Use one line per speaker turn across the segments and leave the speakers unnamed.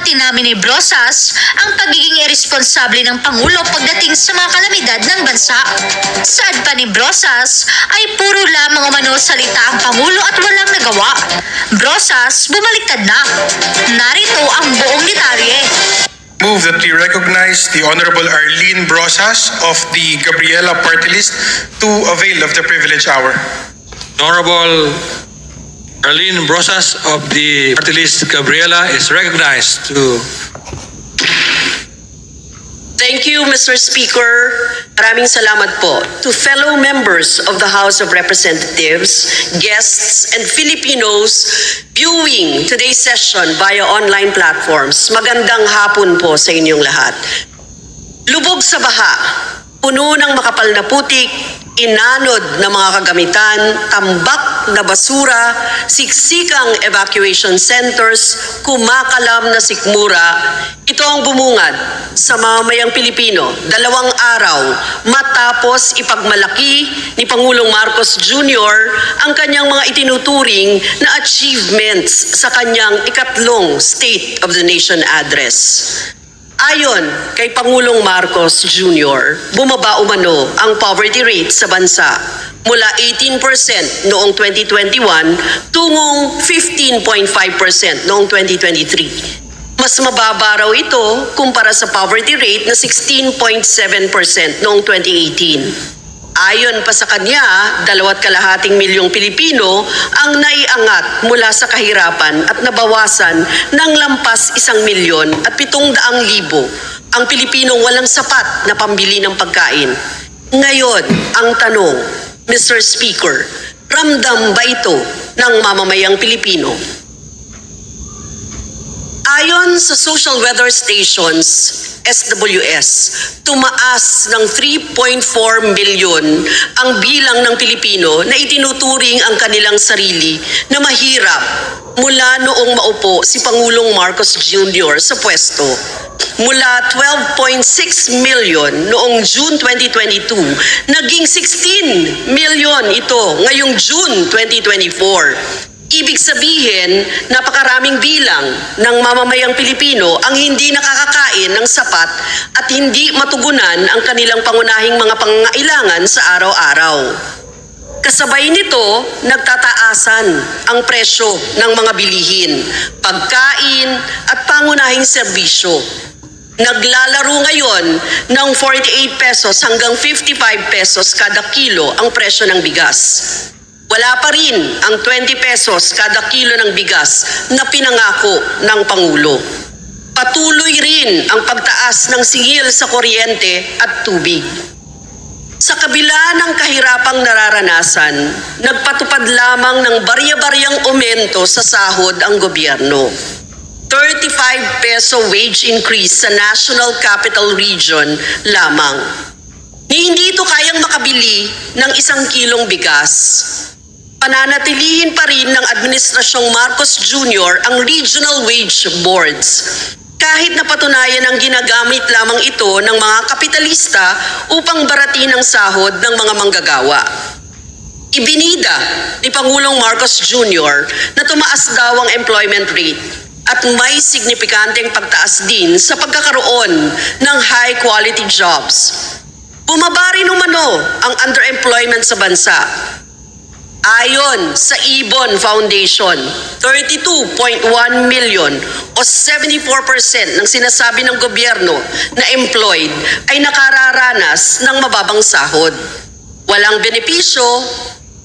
inamin ni Brosas ang pagiging irresponsable ng Pangulo pagdating sa mga kalamidad ng bansa. Saad pa ni Brosas ay puro lamang umano salita ang Pangulo at walang nagawa. Brosas, bumaliktad na. Narito ang buong detalye.
Move that we recognize the Honorable Arlene Brosas of the Gabriela Party List to avail of the privilege hour.
Honorable Arlene Brosas of the party list Gabriela is recognized to.
Thank you, Mr. Speaker. Maraming salamat po. To fellow members of the House of Representatives, guests, and Filipinos viewing today's session via online platforms, magandang hapon po sa inyong lahat. Lubog sa baha, puno ng makapal na putik, inanod na mga kagamitan, tambak na basura, siksikang evacuation centers, kumakalam na sikmura. Ito ang bumungad sa mamamayang Pilipino 2 araw matapos ipagmalaki ni Pangulong Marcos Jr. ang kanyang mga itinuturing na achievements sa kanyang ikatlong State of the Nation address. Ayon kay Pangulong Marcos Jr., bumaba umano ang poverty rate sa bansa mula 18% noong 2021 tungong 15.5% noong 2023. Mas mababa raw ito kumpara sa poverty rate na 16.7% noong 2018. Ayon pa sa kanya, 2.2 milyong Pilipino ang naiangat mula sa kahirapan at nabawasan ng lampas 1 milyon at 700,000 ang Pilipinong walang sapat na pambili ng pagkain. Ngayon, ang tanong, Mr. Speaker, ramdam ba ito ng mamamayang Pilipino? Ayon sa Social Weather Stations, SWS, tumaas ng 3.4 milyon ang bilang ng Pilipino na itinuturing ang kanilang sarili na mahirap mula noong maupo si Pangulong Marcos Jr. sa pwesto. Mula 12.6 milyon noong June 2022, naging 16 milyon ito ngayong June 2024. Ibig sabihin, napakaraming bilang ng mamamayang Pilipino ang hindi nakakakain ng sapat at hindi matugunan ang kanilang pangunahing mga pangangailangan sa araw-araw. Kasabay nito, nagtataasan ang presyo ng mga bilihin, pagkain at pangunahing serbisyo. Naglalaro ngayon ng 48 pesos hanggang 55 pesos kada kilo ang presyo ng bigas. Wala pa rin ang 20 pesos kada kilo ng bigas na pinangako ng Pangulo. Patuloy rin ang pagtaas ng singil sa kuryente at tubig. Sa kabila ng kahirapang nararanasan, nagpatupad lamang ng barya-baryang aumento sa sahod ang gobyerno. 35 peso wage increase sa National Capital Region lamang. Hindi ito kayang makabili ng 1 kilong bigas. Pananatilihin pa rin ng Administrasyong Marcos Jr. ang regional wage boards. Kahit napatunayan ang ginagamit lamang ito ng mga kapitalista upang baratin ang sahod ng mga manggagawa. Ibinida ni Pangulong Marcos Jr. na tumaas daw ang employment rate at may signifikanteng pagtaas din sa pagkakaroon ng high-quality jobs. Bumaba rin umano ang underemployment sa bansa. Ayon sa Ibon Foundation, 32.1 million o 74% ng sinasabi ng gobyerno na employed ay nakararanas ng mababang sahod, walang benepisyo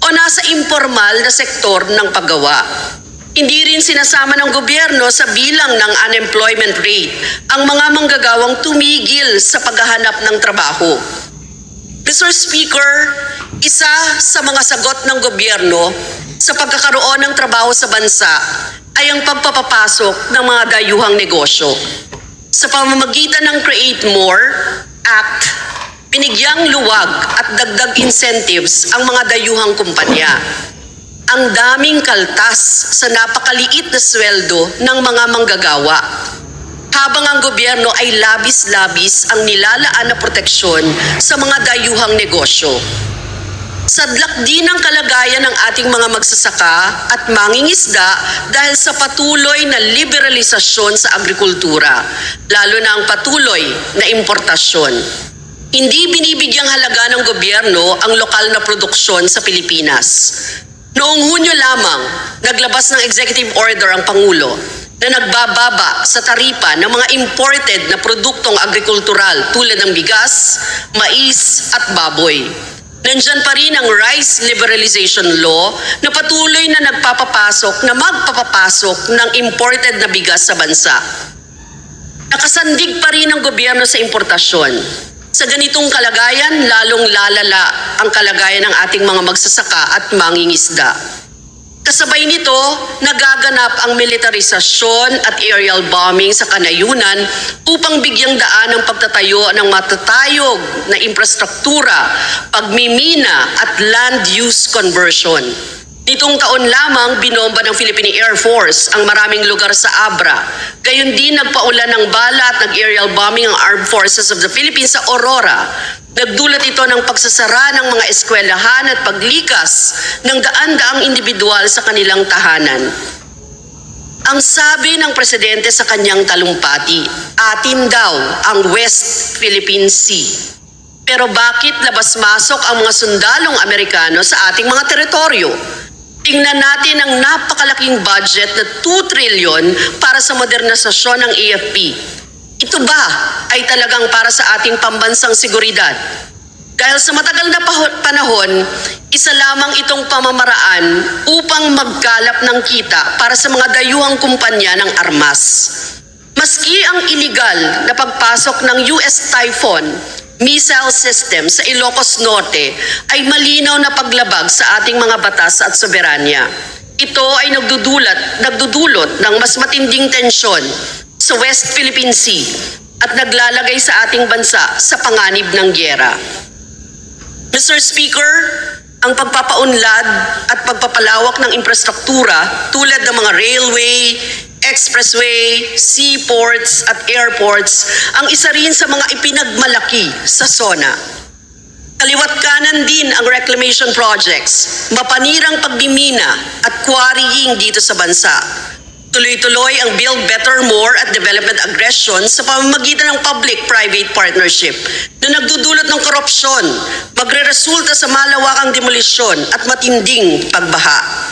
o nasa informal na sektor ng paggawa. Hindi rin sinasama ng gobyerno sa bilang ng unemployment rate ang mga manggagawang tumigil sa paghahanap ng trabaho. Mr. Speaker, isa sa mga sagot ng gobyerno sa pagkakaroon ng trabaho sa bansa ay ang pagpapapasok ng mga dayuhang negosyo. Sa pamamagitan ng Create More Act, binigyang luwag at dagdag incentives ang mga dayuhang kumpanya. Ang daming kaltas sa napakaliit na sweldo ng mga manggagawa, habang ang gobyerno ay labis-labis ang nilalaan na proteksyon sa mga dayuhang negosyo. Sadlak din ang kalagayan ng ating mga magsasaka at mangingisda dahil sa patuloy na liberalisasyon sa agrikultura, lalo na ang patuloy na importasyon. Hindi binibigyang halaga ng gobyerno ang lokal na produksyon sa Pilipinas. Noong Hunyo lamang, naglabas ng executive order ang Pangulo na nagbababa sa taripa ng mga imported na produktong agrikultural tulad ng bigas, mais at baboy. Nandyan pa rin ang Rice Liberalization Law na patuloy na magpapapasok ng imported na bigas sa bansa. Nakasandig pa rin ang gobyerno sa importasyon. Sa ganitong kalagayan, lalong lalala ang kalagayan ng ating mga magsasaka at mangingisda. Kasabay nito, nagaganap ang militarisasyon at aerial bombing sa kanayunan upang bigyang daan ang pagtatayo ng matatayog na infrastruktura, pagmimina at land use conversion. Nitong taon lamang, binomba ng Philippine Air Force ang maraming lugar sa Abra. Gayon din nagpaulan ng bala at nag-aerial bombing ang Armed Forces of the Philippines sa Aurora. Nagdulot ito ng pagsasara ng mga eskwelahan at paglikas ng daan-daang individual sa kanilang tahanan. Ang sabi ng presidente sa kanyang talumpati, atin daw ang West Philippine Sea. Pero bakit labas-masok ang mga sundalong Amerikano sa ating mga teritoryo? Tingnan natin ang napakalaking budget na 2 trilyon para sa modernisasyon ng AFP. Ito ba ay talagang para sa ating pambansang seguridad? Dahil sa matagal na panahon, isa lamang itong pamamaraan upang magkalap ng kita para sa mga dayuhang kumpanya ng armas. Maski ang iligal na pagpasok ng US Typhoon missile system sa Ilocos Norte ay malinaw na paglabag sa ating mga batas at soberanya. Ito ay nagdudulot ng mas matinding tensyon sa West Philippine Sea at naglalagay sa ating bansa sa panganib ng gyera. Mr. Speaker, ang pagpapaunlad at pagpapalawak ng infrastruktura tulad ng mga railway, expressway, seaports at airports ang isa rin sa mga ipinagmalaki sa SONA. Kaliwat kanan din ang reclamation projects, mapanirang pagmimina at quarrying dito sa bansa. Tuloy-tuloy ang Build Better More at Development Aggression sa pamamagitan ng public-private partnership na nagdudulot ng korupsyon, magreresulta sa malawakang demolisyon at matinding pagbaha.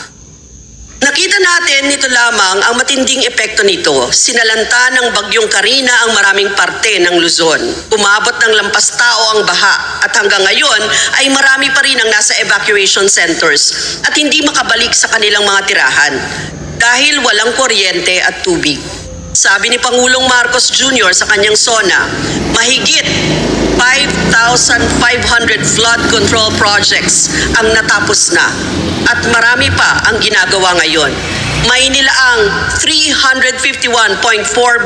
Nakita natin nito lamang ang matinding epekto nito. Sinalanta ng Bagyong Karina ang maraming parte ng Luzon. Umabot ng lampas tao ang baha at hanggang ngayon ay marami pa rin ang nasa evacuation centers at hindi makabalik sa kanilang mga tirahan dahil walang kuryente at tubig. Sabi ni Pangulong Marcos Jr. sa kanyang SONA, mahigit 5,500 flood control projects ang natapos na at marami pa ang ginagawa ngayon. May nilaang 351.4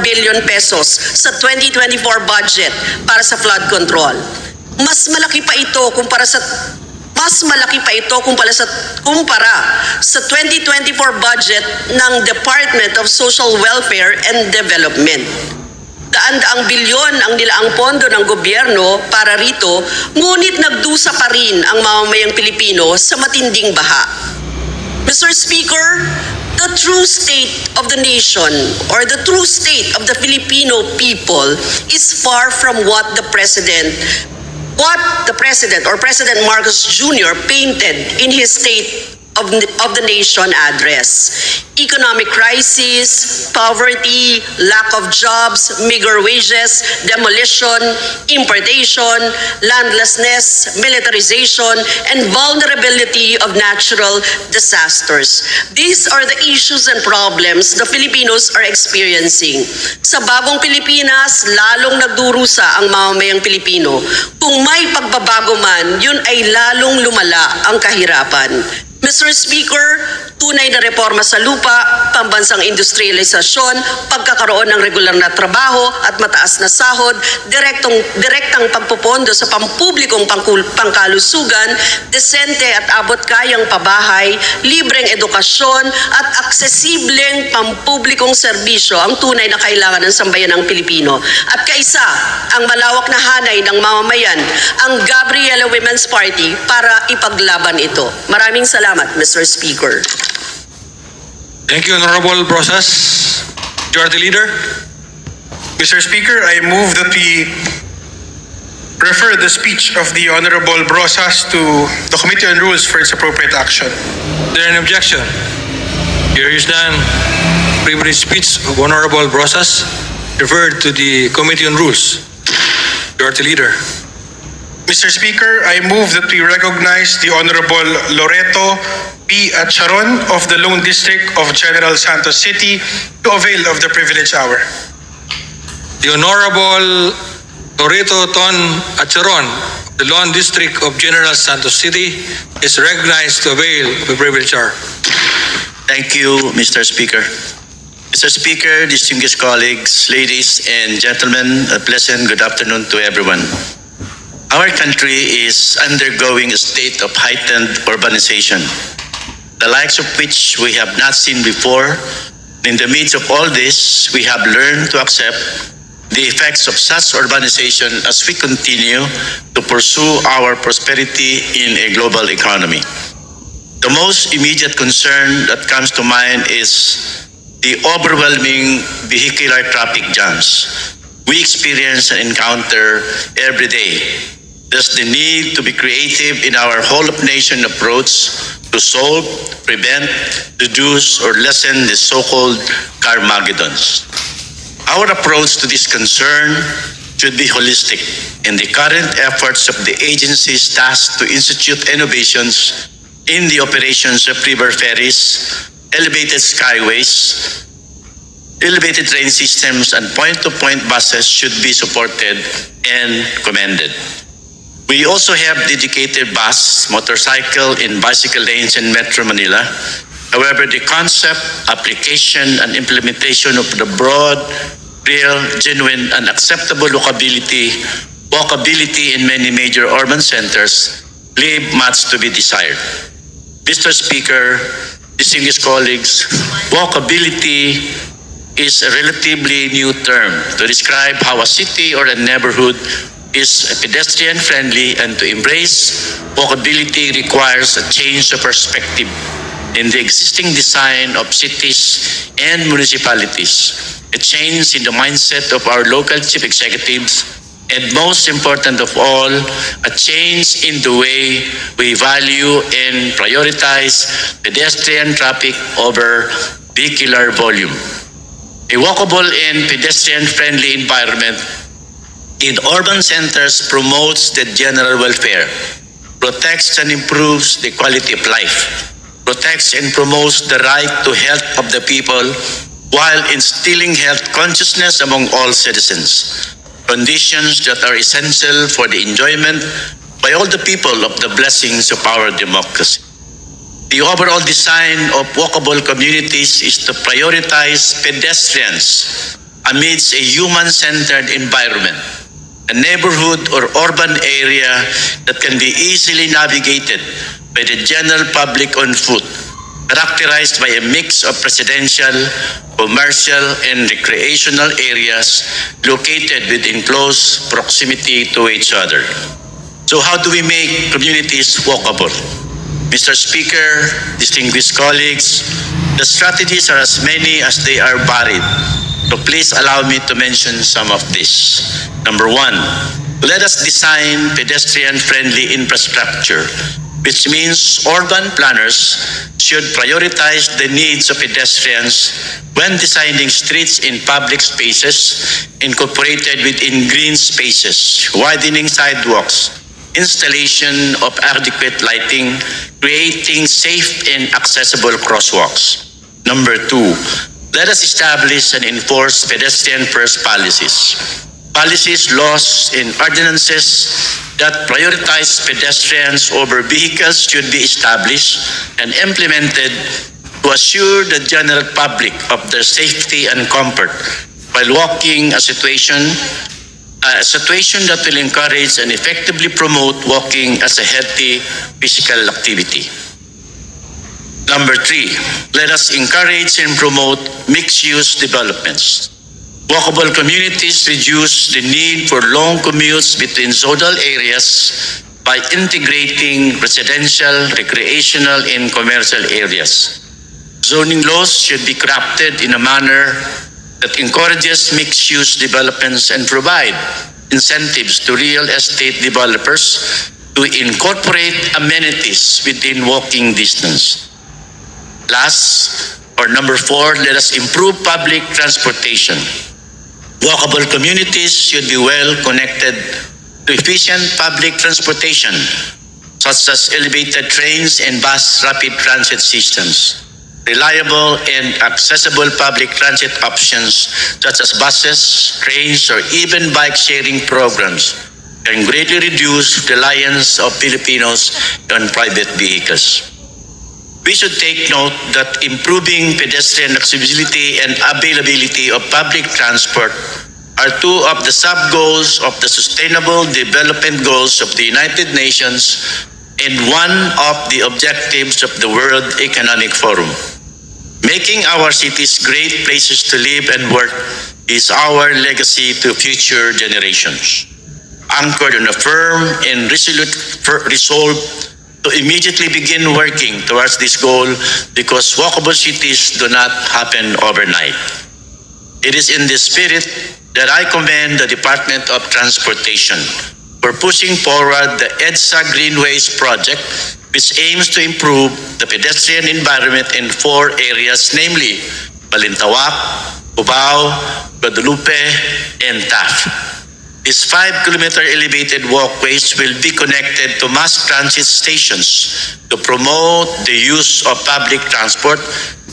billion pesos sa 2024 budget para sa flood control. Mas malaki pa ito kumpara sa 2024 budget ng Department of Social Welfare and Development. Daan-daang bilyon ang nilaang pondo ng gobyerno para rito, ngunit nagdusa pa rin ang mamamayang Pilipino sa matinding baha. Mr. Speaker, the true state of the nation or the true state of the Filipino people is far from what the President or President Marcos Jr. painted in his State of the Nation address. Economic crisis, poverty, lack of jobs, meager wages, demolition, importation, landlessness, militarization, and vulnerability of natural disasters. These are the issues and problems the Filipinos are experiencing. Sa bagong Pilipinas, lalong nagdurusa ang mamamayang Pilipino. Kung may pagbabago man, yun ay lalong lumala ang kahirapan. Mr. Speaker, tunay na reforma sa lupa, pambansang industrialisasyon, pagkakaroon ng regular na trabaho at mataas na sahod, direktang pagpopondo sa pampublikong pangkalusugan, desente at abot kayang pabahay, libreng edukasyon at aksesibleng pampublikong serbisyo ang tunay na kailangan ng sambayanang Pilipino. At kaisa ang malawak na hanay ng mamamayan, ang Gabriela Women's Party para ipaglaban ito. Maraming salamat, Mr. Speaker.
Thank you, Honorable Brosas. Majority Leader.
Mr. Speaker, I move that we refer the speech of the Honorable Brosas to the Committee on Rules for its appropriate action.
Is there an objection? Here is none. Privilege speech of Honorable Brosas referred to the Committee on Rules. Majority Leader.
Mr. Speaker, I move that we recognize the Honorable Loreto P. Acharon of the Lone District of General Santos City to avail of the privilege hour.
The Honorable Loreto Ton Acharon, the Lone District of General Santos City, is recognized to avail of the privilege hour.
Thank you, Mr. Speaker. Mr. Speaker, distinguished colleagues, ladies and gentlemen, a pleasant good afternoon to everyone. Our country is undergoing a state of heightened urbanization, the likes of which we have not seen before. In the midst of all this, we have learned to accept the effects of such urbanization as we continue to pursue our prosperity in a global economy. The most immediate concern that comes to mind is the overwhelming vehicular traffic jams we experience and encounter every day. Thus, the need to be creative in our whole-of-nation approach to solve, prevent, reduce, or lessen the so-called Carmageddons. Our approach to this concern should be holistic, and the current efforts of the agencies tasked to institute innovations in the operations of river ferries, elevated skyways, elevated train systems, and point-to-point buses should be supported and commended. We also have dedicated bus, motorcycle, and bicycle lanes in Metro Manila. However, the concept, application, and implementation of the broad, real, genuine, and acceptable walkability in many major urban centers leave much to be desired. Mr. Speaker, distinguished colleagues, walkability is a relatively new term to describe how a city or a neighborhood is pedestrian-friendly, and to embrace walkability requires a change of perspective in the existing design of cities and municipalities, a change in the mindset of our local chief executives, and most important of all, a change in the way we value and prioritize pedestrian traffic over vehicular volume. A walkable and pedestrian-friendly environment in urban centers promotes the general welfare, protects and improves the quality of life, protects and promotes the right to health of the people while instilling health consciousness among all citizens, conditions that are essential for the enjoyment by all the people of the blessings of our democracy. The overall design of walkable communities is to prioritize pedestrians amidst a human-centered environment, a neighborhood or urban area that can be easily navigated by the general public on foot, characterized by a mix of residential, commercial, and recreational areas located within close proximity to each other. So how do we make communities walkable? Mr. Speaker, distinguished colleagues, the strategies are as many as they are varied. So please allow me to mention some of this. Number one, let us design pedestrian-friendly infrastructure, which means urban planners should prioritize the needs of pedestrians when designing streets in public spaces incorporated within green spaces, widening sidewalks, installation of adequate lighting, creating safe and accessible crosswalks. Number two, let us establish and enforce pedestrian-first policies. Policies, laws, and ordinances that prioritize pedestrians over vehicles should be established and implemented to assure the general public of their safety and comfort while walking a situation that will encourage and effectively promote walking as a healthy physical activity. Number 3, let us encourage and promote mixed-use developments. Walkable communities reduce the need for long commutes between zonal areas by integrating residential, recreational, and commercial areas. Zoning laws should be crafted in a manner that encourages mixed-use developments and provide incentives to real estate developers to incorporate amenities within walking distance. Last, or number 4, let us improve public transportation. Walkable communities should be well connected to efficient public transportation, such as elevated trains and bus rapid transit systems. Reliable and accessible public transit options such as buses, trains, or even bike-sharing programs can greatly reduce reliance of Filipinos on private vehicles. We should take note that improving pedestrian accessibility and availability of public transport are 2 of the sub-goals of the Sustainable Development Goals of the United Nations and one of the objectives of the World Economic Forum. Making our cities great places to live and work is our legacy to future generations. Anchored on a firm and resolute resolve to immediately begin working towards this goal because walkable cities do not happen overnight. It is in this spirit that I commend the Department of Transportation for pushing forward the EDSA Greenways project, which aims to improve the pedestrian environment in 4 areas, namely Balintawak, Cubao, Guadalupe, and Taft. These 5-kilometer elevated walkways will be connected to mass transit stations to promote the use of public transport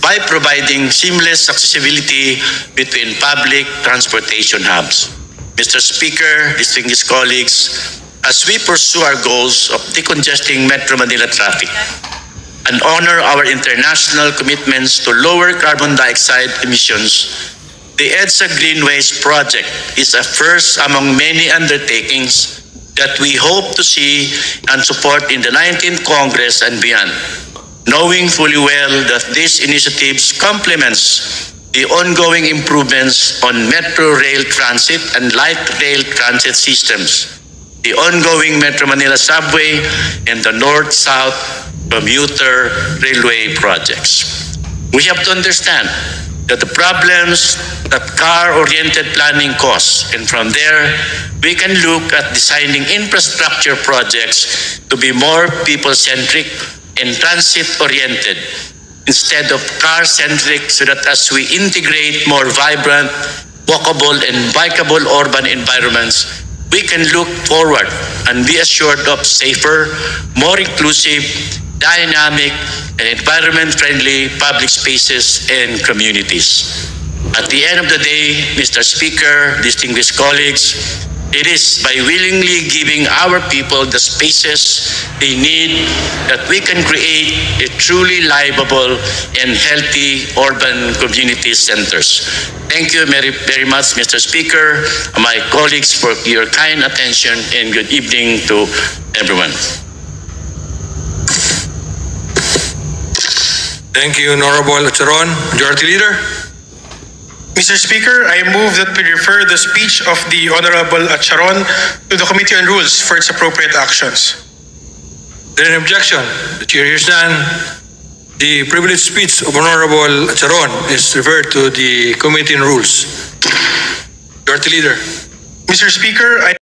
by providing seamless accessibility between public transportation hubs. Mr. Speaker, distinguished colleagues, as we pursue our goals of decongesting Metro Manila traffic and honor our international commitments to lower carbon dioxide emissions, the EDSA Greenways project is a first among many undertakings that we hope to see and support in the 19th Congress and beyond, knowing fully well that these initiatives complements the ongoing improvements on metro rail transit and light rail transit systems, the ongoing Metro Manila subway, and the North-South commuter railway projects. We have to understand that the problems that car-oriented planning cause, and from there, we can look at designing infrastructure projects to be more people-centric and transit-oriented instead of car-centric, so that as we integrate more vibrant, walkable, and bikeable urban environments, we can look forward and be assured of safer, more inclusive, dynamic, and environment-friendly public spaces and communities. At the end of the day, Mr. Speaker, distinguished colleagues, it is by willingly giving our people the spaces they need that we can create a truly livable and healthy urban community centers. Thank you very, very much, Mr. Speaker, and my colleagues, for your kind attention, and good evening to everyone.
Thank you, Honorable Acharon. Majority Leader.
Mr. Speaker, I move that we refer the speech of the Honorable Acharon to the Committee on Rules for its appropriate actions.
There is an objection. The chair hears none. The privileged speech of Honorable Acharon is referred to the Committee on Rules. Majority Leader.
Mr. Speaker, I